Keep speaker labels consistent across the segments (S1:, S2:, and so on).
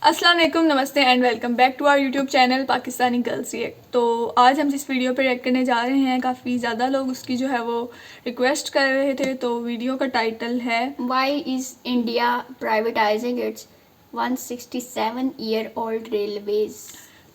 S1: अस्सलाम वालेकुम, नमस्ते and welcome back to our YouTube channel Pakistani girls react. तो आज हम जिस वीडियो पे रिएक्ट करने जा रहे हैं, काफ़ी ज़्यादा लोग उसकी जो है वो रिक्वेस्ट कर रहे थे। तो वीडियो का टाइटल है
S2: why is India privatizing its 167-year-old railways.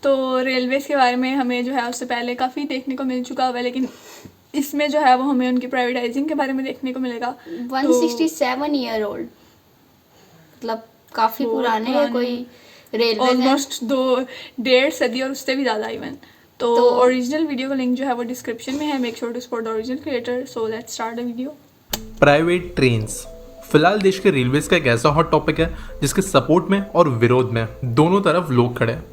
S1: तो रेलवेज़ के बारे में हमें जो है उससे पहले काफ़ी देखने को मिल चुका हुआ है, लेकिन इसमें जो है वो हमें उनकी प्राइवेटाइजिंग के बारे में देखने को मिलेगा।
S2: 167-year-old मतलब काफ़ी पुराने हैं कोई रेलवे,
S1: ऑलमोस्ट 2.5 सदी और उससे भी ज़्यादा इवन। तो ओरिजिनल वीडियो का लिंक जो है वो डिस्क्रिप्शन में है। Make sure to support the original creator. So let's start the video.
S3: Private trains फिलहाल देश के रेलवेज का एक ऐसा हॉट टॉपिक है जिसके सपोर्ट में और विरोध में दोनों तरफ लोग खड़े हैं,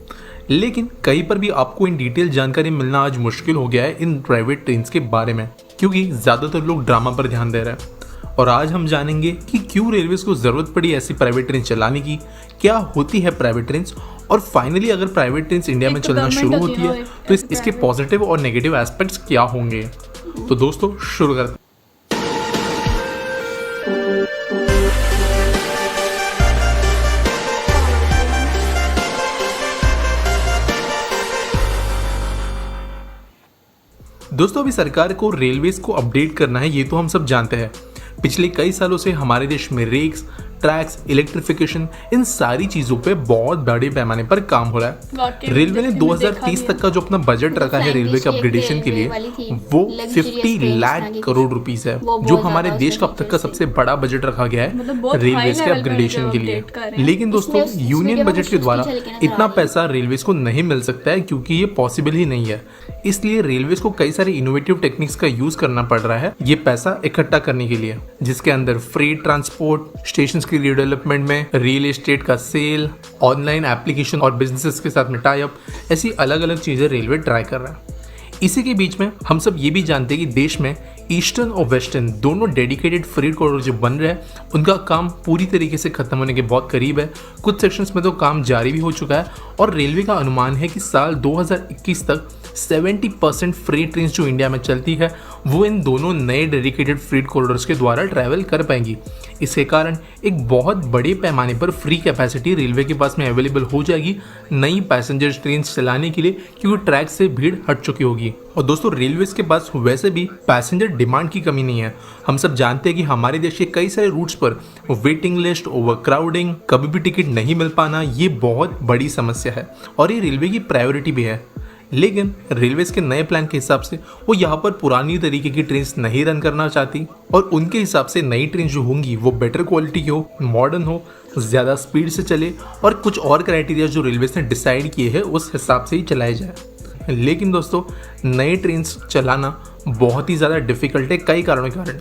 S3: लेकिन कहीं पर भी आपको इन डिटेल जानकारी मिलना आज मुश्किल हो गया है इन प्राइवेट ट्रेन्स के बारे में, क्योंकि ज़्यादातर लोग ड्रामा पर ध्यान दे रहे हैं। और आज हम जानेंगे कि क्यों रेलवेज को ज़रूरत पड़ी ऐसी प्राइवेट ट्रेन चलाने की, क्या होती है प्राइवेट ट्रेन्स, और फाइनली अगर प्राइवेट ट्रेन्स इंडिया में चलना शुरू होती है तो इसके पॉजिटिव और नेगेटिव एस्पेक्ट्स क्या होंगे। तो दोस्तों शुरू करते हैं। दोस्तों अभी सरकार को रेलवेज को अपडेट करना है, ये तो हम सब जानते हैं। पिछले कई सालों से हमारे देश में रेक्स, ट्रैक्स, इलेक्ट्रिफिकेशन, इन सारी चीज़ों पे बहुत बड़े पैमाने पर काम हो रहा है। रेलवे ने 2030 तक का जो अपना बजट रखा है रेलवे के अपग्रेडेशन के लिए, वो 50 लाख करोड़ रुपीस है, जो हमारे देश का अब तक का सबसे बड़ा बजट रखा गया है रेलवेज के अपग्रेडेशन के लिए। लेकिन दोस्तों यूनियन बजट के द्वारा इतना पैसा रेलवेज को नहीं मिल सकता है, क्योंकि ये पॉसिबल ही नहीं है। इसलिए रेलवेज को कई सारे इनोवेटिव टेक्निक्स का यूज करना पड़ रहा है ये पैसा इकट्ठा करने के लिए, जिसके अंदर फ्रेट ट्रांसपोर्ट, स्टेशन की रिडेवलपमेंट में, रियल एस्टेट का सेल, ऑनलाइन एप्लीकेशन और बिजनेसेस के साथ में टाई अप, ऐसी अलग अलग चीजें रेलवे ट्राई कर रहा है। इसी के बीच में हम सब ये भी जानते हैं कि देश में ईस्टर्न और वेस्टर्न दोनों डेडिकेटेड फ्रेट कॉरिडोर जो बन रहे हैं उनका काम पूरी तरीके से खत्म होने के बहुत करीब है। कुछ सेक्शंस में तो काम जारी भी हो चुका है और रेलवे का अनुमान है कि साल 2021 तक 70% फ्रेट ट्रेन जो इंडिया में चलती है वो इन दोनों नए डेडिकेटेड फ्रेट कॉरिडोर्स के द्वारा ट्रैवल कर पाएंगी। इसके कारण एक बहुत बड़े पैमाने पर फ्री कैपेसिटी रेलवे के पास में अवेलेबल हो जाएगी नई पैसेंजर ट्रेन चलाने के लिए, क्योंकि ट्रैक से भीड़ हट चुकी होगी। और दोस्तों रेलवेज के पास वैसे भी पैसेंजर डिमांड की कमी नहीं है। हम सब जानते हैं कि हमारे देश के कई सारे रूट्स पर वेटिंग लिस्ट, ओवरक्राउडिंग, कभी भी टिकट नहीं मिल पाना, ये बहुत बड़ी समस्या है और ये रेलवे की प्रायोरिटी भी है। लेकिन रेलवेज के नए प्लान के हिसाब से वो यहाँ पर पुरानी तरीके की ट्रेन नहीं रन करना चाहती और उनके हिसाब से नई ट्रेन जो होंगी वो बेटर क्वालिटी की हो, मॉडर्न हो, ज़्यादा स्पीड से चले और कुछ और क्राइटेरिया जो रेलवेज ने डिसाइड किए हैं उस हिसाब से ही चलाए जाए। लेकिन दोस्तों नए ट्रेन चलाना बहुत ही ज़्यादा डिफिकल्ट है कई कारणों के कारण।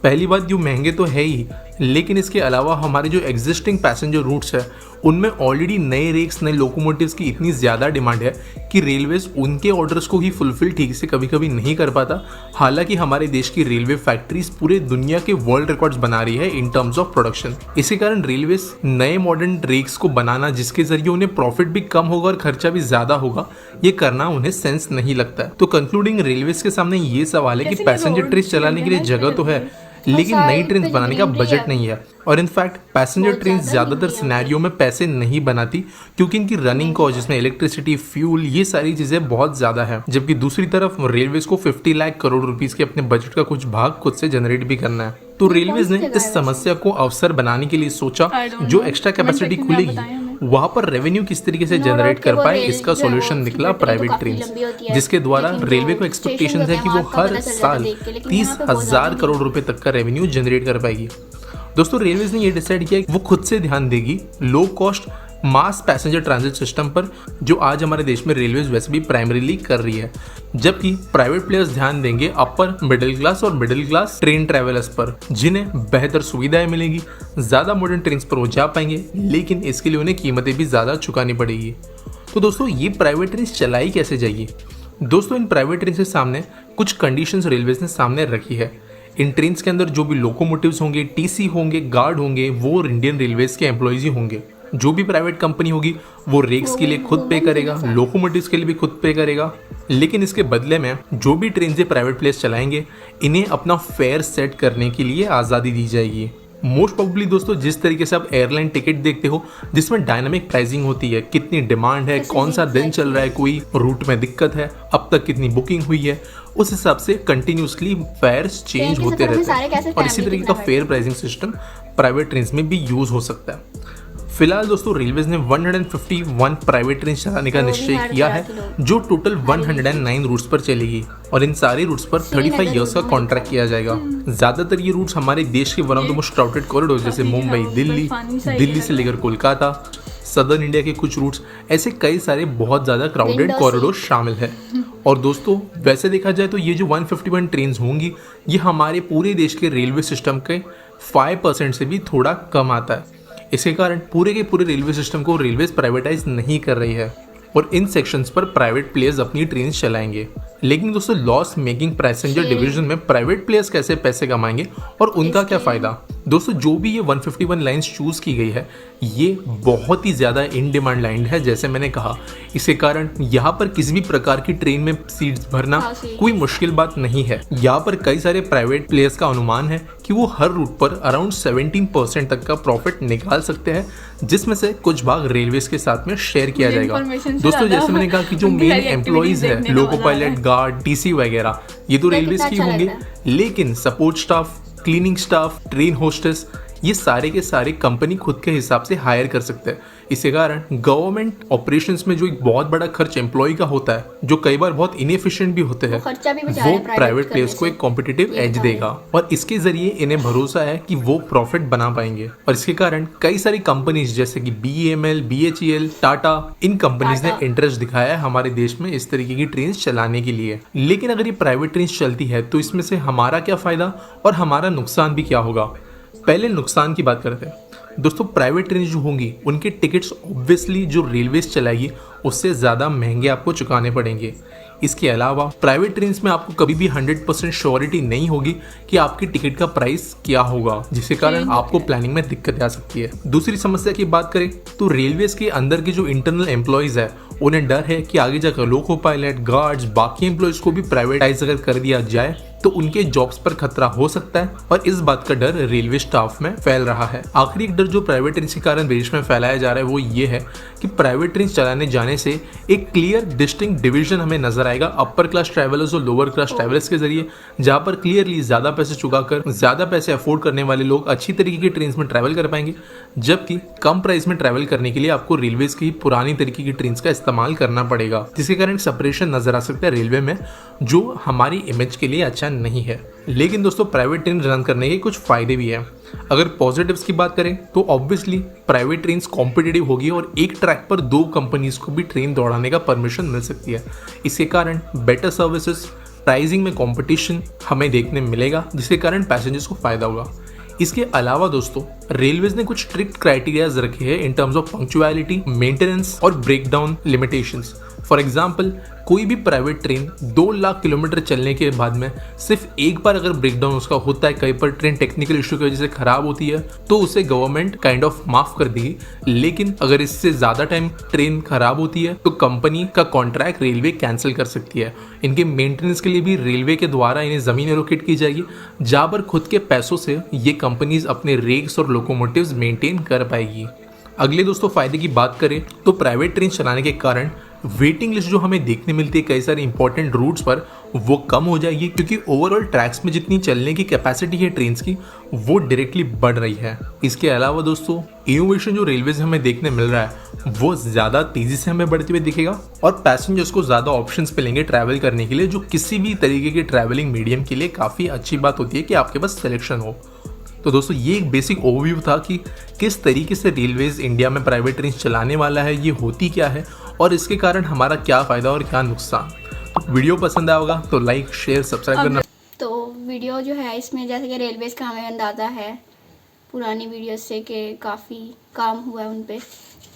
S3: पहली बात, यूँ महंगे तो है ही, लेकिन इसके अलावा हमारे जो एग्जिस्टिंग पैसेंजर रूट्स है उनमें ऑलरेडी नए रेक्स, नए लोकोमोटिव्स की इतनी ज़्यादा डिमांड है कि रेलवेज उनके ऑर्डर्स को ही फुलफिल ठीक से कभी कभी नहीं कर पाता। हालांकि हमारे देश की रेलवे फैक्ट्रीज पूरे दुनिया के वर्ल्ड रिकॉर्ड्स बना रही है इन टर्म्स ऑफ प्रोडक्शन। इसी कारण रेलवेज नए मॉडर्न रेक्स को बनाना जिसके जरिए उन्हें प्रॉफिट भी कम होगा और खर्चा भी ज़्यादा होगा, ये करना उन्हें सेंस नहीं लगता है। तो कंक्लूडिंग रेलवेज के सामने ये सवाल है कि पैसेंजर ट्रेन चलाने के लिए जगह तो है, लेकिन नई ट्रेन बनाने का बजट नहीं है। और इनफैक्ट पैसेंजर ट्रेन ज़्यादातर सिनेरियो में पैसे नहीं बनाती, क्योंकि इनकी रनिंग कॉस्ट जिसमें इलेक्ट्रिसिटी, फ्यूल, ये सारी चीज़ें बहुत ज़्यादा है। जबकि दूसरी तरफ रेलवेज को 50 लाख करोड़ रुपीस के अपने बजट का कुछ भाग खुद से जनरेट भी करना है। तो रेलवेज ने इस समस्या को अवसर बनाने के लिए सोचा जो एक्स्ट्रा कैपेसिटी खुलेगी वहाँ पर रेवेन्यू किस तरीके से जनरेट कर पाए, इसका सॉल्यूशन निकला प्राइवेट ट्रेन, जिसके द्वारा रेलवे को एक्सपेक्टेशन है कि वो हर साल 30,000 करोड़ रुपए तक का रेवेन्यू जनरेट कर पाएगी। दोस्तों रेलवेज ने ये डिसाइड किया कि वो खुद से ध्यान देगी लो कॉस्ट मास पैसेंजर ट्रांजिट सिस्टम पर, जो आज हमारे देश में रेलवेज वैसे भी प्राइमरीली कर रही है, जबकि प्राइवेट प्लेयर्स ध्यान देंगे अपर मिडिल क्लास और मिडिल क्लास ट्रेन ट्रैवलर्स पर, जिन्हें बेहतर सुविधाएं मिलेंगी, ज़्यादा मॉडर्न ट्रेन पर वो जा पाएंगे, लेकिन इसके लिए उन्हें कीमतें भी ज़्यादा चुकानी पड़ेगी। तो दोस्तों ये प्राइवेट ट्रेन चलाई कैसे जाएगी? दोस्तों इन प्राइवेट ट्रेन के सामने कुछ कंडीशंस रेलवेज ने सामने रखी है। इन ट्रेन के अंदर जो भी लोकोमोटिव्स होंगे, टीसी होंगे, गार्ड होंगे, वो इंडियन रेलवेज के एम्प्लॉयज ही होंगे। जो भी प्राइवेट कंपनी होगी वो रेक्स के लिए खुद पे करेगा, लोकोमोटिव्स के लिए भी खुद पे करेगा, लेकिन इसके बदले में जो भी ट्रेन से प्राइवेट प्लेयर्स चलाएंगे इन्हें अपना फेयर सेट करने के लिए आज़ादी दी जाएगी। मोस्ट प्रोबेबली दोस्तों जिस तरीके से आप एयरलाइन टिकट देखते हो जिसमें डायनामिक प्राइसिंग होती है, कितनी डिमांड है, कौन सा दिन चल रहा है, कोई रूट में दिक्कत है, अब तक कितनी बुकिंग हुई है, उस हिसाब से कंटिन्यूसली फेयर्स चेंज होते रहते हैं। और इसी तरीके का fair pricing system private train में भी यूज हो सकता है। फिलहाल दोस्तों रेलवेज ने 151 प्राइवेट ट्रेन चलाने का निश्चय किया है जो टोटल 109 रूट्स पर चलेगी और इन सारे रूट्स पर 35 इयर्स का कॉन्ट्रैक्ट किया जाएगा। ज्यादातर ये रूट्स हमारे देश के one of the most crowded corridor जैसे मुंबई, दिल्ली से लेकर कोलकाता, सदर्न इंडिया के कुछ रूट्स, ऐसे कई सारे बहुत ज़्यादा क्राउडेड कॉरिडोर शामिल है। और दोस्तों वैसे देखा जाए तो ये जो 151 ट्रेन होंगी ये हमारे पूरे देश के रेलवे सिस्टम के 5% से भी थोड़ा कम आता है। इसके कारण पूरे के पूरे रेलवे सिस्टम को रेलवेज प्राइवेटाइज नहीं कर रही है और इन सेक्शंस पर प्राइवेट प्लेयर्स अपनी ट्रेन चलाएंगे। लेकिन दोस्तों लॉस मेकिंग पैसेंजर डिवीजन में प्राइवेट प्लेयर्स कैसे पैसे कमाएंगे और उनका क्या फ़ायदा। दोस्तों जो भी ये 151 लाइन्स चूज़ की गई है ये बहुत ही ज़्यादा इन डिमांड लाइन है जैसे मैंने कहा। इसके कारण यहाँ पर किसी भी प्रकार की ट्रेन में सीट्स भरना कोई मुश्किल बात नहीं है। यहाँ पर कई सारे प्राइवेट प्लेयर्स का अनुमान है कि वो हर रूट पर अराउंड 17% तक का प्रॉफिट निकाल सकते हैं जिसमें से कुछ भाग रेलवेज के साथ में शेयर किया जाएगा। दोस्तों जैसे मैंने कहा कि जो मेन एम्प्लॉइज है, लोको पायलट, गार्ड, टीसी वगैरह, ये तो रेलवेज की होंगे, लेकिन support staff, cleaning staff, train hostess, ये सारे के सारे कंपनी खुद के हिसाब से हायर कर सकते हैं। इसके कारण गवर्नमेंट ऑपरेशंस में जो एक बहुत बड़ा खर्च एम्प्लॉय का होता है जो कई बार बहुत इनएफिशिएंट भी होते हैं, वो प्राइवेट प्लेयर्स को एक कॉम्पिटिटिव एज देगा और इसके जरिए इन्हें भरोसा है कि वो प्रॉफिट बना पाएंगे। और इसके कारण कई सारी कंपनीज जैसे कि BEML, BHEL, टाटा, इन कंपनीज ने इंटरेस्ट दिखाया है हमारे देश में इस तरीके की ट्रेन चलाने के लिए। लेकिन अगर ये प्राइवेट ट्रेन चलती है तो इसमें से हमारा क्या फायदा और हमारा नुकसान भी क्या होगा। पहले नुकसान की बात करते हैं। दोस्तों प्राइवेट ट्रेन जो होंगी उनके टिकट्स ऑब्वियसली जो रेलवेज चलाएगी उससे ज़्यादा महंगे आपको चुकाने पड़ेंगे। इसके अलावा प्राइवेट ट्रेन में आपको कभी भी 100% श्योरिटी नहीं होगी कि आपकी टिकट का प्राइस क्या होगा, जिसके कारण आपको प्लानिंग में दिक्कत आ सकती है। दूसरी समस्या की बात करें तो रेलवेज के अंदर के जो इंटरनल एम्प्लॉयज है उन्हें डर है कि आगे जाकर लोको पायलट, गार्ड्स, बाकी एम्प्लॉयज को भी प्राइवेटाइज अगर कर दिया जाए तो उनके जॉब्स पर खतरा हो सकता है और इस बात का डर रेलवे स्टाफ में फैल रहा है। आखिरी एक डर जो प्राइवेट ट्रेन के कारण देश में फैलाया जा रहा है वो ये है कि प्राइवेट ट्रेन चलाने जाने से एक क्लियर डिस्टिंक्ट डिवीजन हमें नजर आएगा अपर क्लास ट्रैवलर्स और लोअर क्लास ट्रैवलर्स के जरिए, जहाँ पर क्लियरली ज्यादा पैसे चुकाकर ज्यादा पैसे अफोर्ड करने वाले लोग अच्छी तरीके की ट्रेन में ट्रैवल कर पाएंगे, जबकि कम प्राइस में ट्रैवल करने के लिए आपको रेलवेज की पुरानी तरीके की ट्रेन का इस्तेमाल करना पड़ेगा, जिसके कारण सेपरेशन नजर आ सकता है रेलवे में जो हमारी इमेज के लिए अच्छा नहीं है। लेकिन दोस्तों प्राइवेट ट्रेन रन करने के कुछ फायदे भी हैं। अगर पॉजिटिव्स की बात करें तो ऑब्वियसली प्राइवेट ट्रेन कॉम्पिटिटिव होगी और एक ट्रैक पर 2 कंपनीज को भी ट्रेन दौड़ाने का परमिशन मिल सकती है। इसके कारण बेटर सर्विसेज, प्राइसिंग में कंपटीशन हमें देखने मिलेगा, जिसके कारण पैसेंजर्स को फायदा होगा। इसके अलावा दोस्तों रेलवेज ने कुछ स्ट्रिक्ट क्राइटेरियाज रखे हैं in terms of punctuality, maintenance और ब्रेकडाउन लिमिटेशंस। फॉर एग्जाम्पल कोई भी प्राइवेट ट्रेन 2 लाख किलोमीटर चलने के बाद में सिर्फ एक बार अगर ब्रेकडाउन उसका होता है, कहीं पर ट्रेन टेक्निकल इशू की वजह से खराब होती है, तो उसे गवर्नमेंट काइंड ऑफ माफ कर देगी। लेकिन अगर इससे ज़्यादा टाइम ट्रेन खराब होती है तो कंपनी का कॉन्ट्रैक्ट रेलवे कैंसिल कर सकती है। इनके मेंटेनेंस के लिए भी रेलवे के द्वारा इन्हें ज़मीन एलोकेट की जाएगी, जहाँ पर खुद के पैसों से ये कंपनीज अपने रेक्स और लोकोमोटिव्स मेंटेन कर पाएगी। अगले दोस्तों फायदे की बात करें तो प्राइवेट ट्रेन चलाने के कारण वेटिंग लिस्ट जो हमें देखने मिलती है कई सारे इंपॉर्टेंट रूट्स पर वो कम हो जाएगी, क्योंकि ओवरऑल ट्रैक्स में जितनी चलने की कैपेसिटी है ट्रेन्स की वो डायरेक्टली बढ़ रही है। इसके अलावा दोस्तों इनोवेशन जो रेलवे से हमें देखने मिल रहा है वो ज़्यादा तेज़ी से हमें बढ़ते हुए दिखेगा और पैसेंजर्स को ज़्यादा ऑप्शंस मिलेंगे ट्रैवल करने के लिए, जो किसी भी तरीके के ट्रैवलिंग मीडियम के लिए काफ़ी अच्छी बात होती है कि आपके पास सिलेक्शन हो। तो दोस्तों ये एक बेसिक ओवरव्यू था कि किस तरीके से रेलवेज इंडिया में प्राइवेट ट्रेन चलाने वाला है, ये होती क्या है और इसके कारण हमारा क्या फ़ायदा और क्या नुकसान। वीडियो पसंद आया होगा तो लाइक, शेयर, सब्सक्राइब करना।
S2: तो वीडियो जो है इसमें जैसे कि रेलवेज का हमें अंदाज़ा है पुरानी वीडियो से कि काफ़ी काम हुआ है उन पे।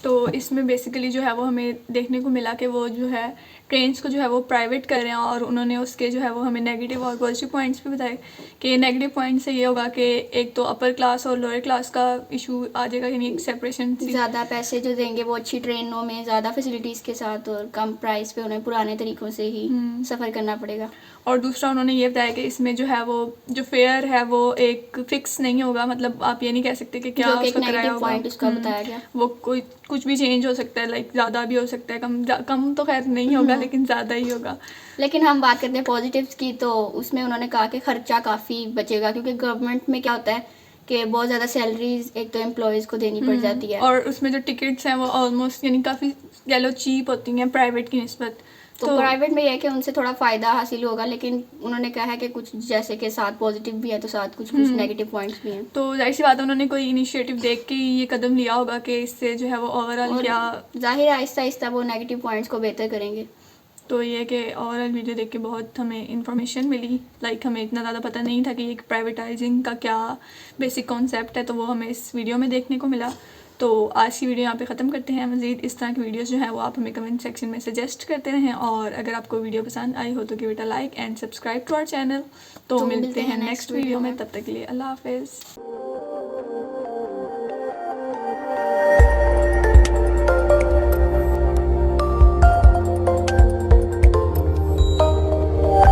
S1: तो इसमें बेसिकली जो है वो हमें देखने को मिला कि वो जो है ट्रेन्स को जो है वो प्राइवेट कर रहे हैं, और उन्होंने उसके जो है वो हमें नेगेटिव और पॉजिटिव पॉइंट्स भी बताए कि नेगेटिव पॉइंट से ये होगा कि एक तो अपर क्लास और लोअर क्लास का इशू आ जाएगा, यानी एक सेपरेशन।
S2: ज़्यादा पैसे जो देंगे वो अच्छी ट्रेनों में ज़्यादा फैसिलिटीज़ के साथ और कम प्राइस पे उन्हें पुराने तरीक़ों से ही सफ़र करना पड़ेगा।
S1: और दूसरा उन्होंने ये बताया कि इसमें जो है वो जो फेयर है वो एक फिक्स नहीं होगा, मतलब आप ये नहीं कह सकते कि क्या उसका किराया होगा।
S2: पॉइंट उसका बताया गया,
S1: वो कोई कुछ भी चेंज हो सकता है, लाइक ज़्यादा भी हो सकता है, कम तो खैर नहीं होगा लेकिन ज़्यादा ही होगा।
S2: लेकिन हम बात करते हैं पॉजिटिव्स की, तो उसमें उन्होंने कहा कि खर्चा काफ़ी बचेगा, क्योंकि गवर्नमेंट में क्या होता है कि बहुत ज़्यादा सैलरीज एक तो एम्प्लॉयज़ को देनी पड़ जाती है,
S1: और उसमें जो टिकट्स हैं वो ऑलमोस्ट यानी काफ़ी कह लो चीप होती हैं प्राइवेट की निस्बत।
S2: तो प्राइवेट में यह है कि उनसे थोड़ा फ़ायदा हासिल होगा, लेकिन उन्होंने कहा है कि कुछ जैसे कि साथ पॉजिटिव भी है तो साथ कुछ नेगेटिव पॉइंट्स भी हैं।
S1: तो जाहिर सी बात है उन्होंने कोई इनिशिएटिव देख के ये कदम लिया होगा कि इससे जो है वो ओवरऑल क्या,
S2: जाहिर है आहिस्ता आहिस्ता वो नेगेटिव पॉइंट्स को बेहतर करेंगे।
S1: तो ये कि ओवरऑल वीडियो देख के बहुत हमें इन्फॉर्मेशन मिली, लाइक हमें इतना ज़्यादा पता नहीं था कि एक प्राइवेटाइजिंग का क्या बेसिक कॉन्सेप्ट है, तो वो हमें इस वीडियो में देखने को मिला। तो आज की वीडियो यहाँ पे ख़त्म करते हैं। मज़ीद इस तरह की वीडियोस जो हैं वो आप हमें कमेंट सेक्शन में सजेस्ट करते रहें, और अगर आपको वीडियो पसंद आई हो तो give it a like and subscribe to our channel. तो मिलते हैं नेक्स्ट वीडियो में, तब तक के लिए अल्लाह हाफिज़।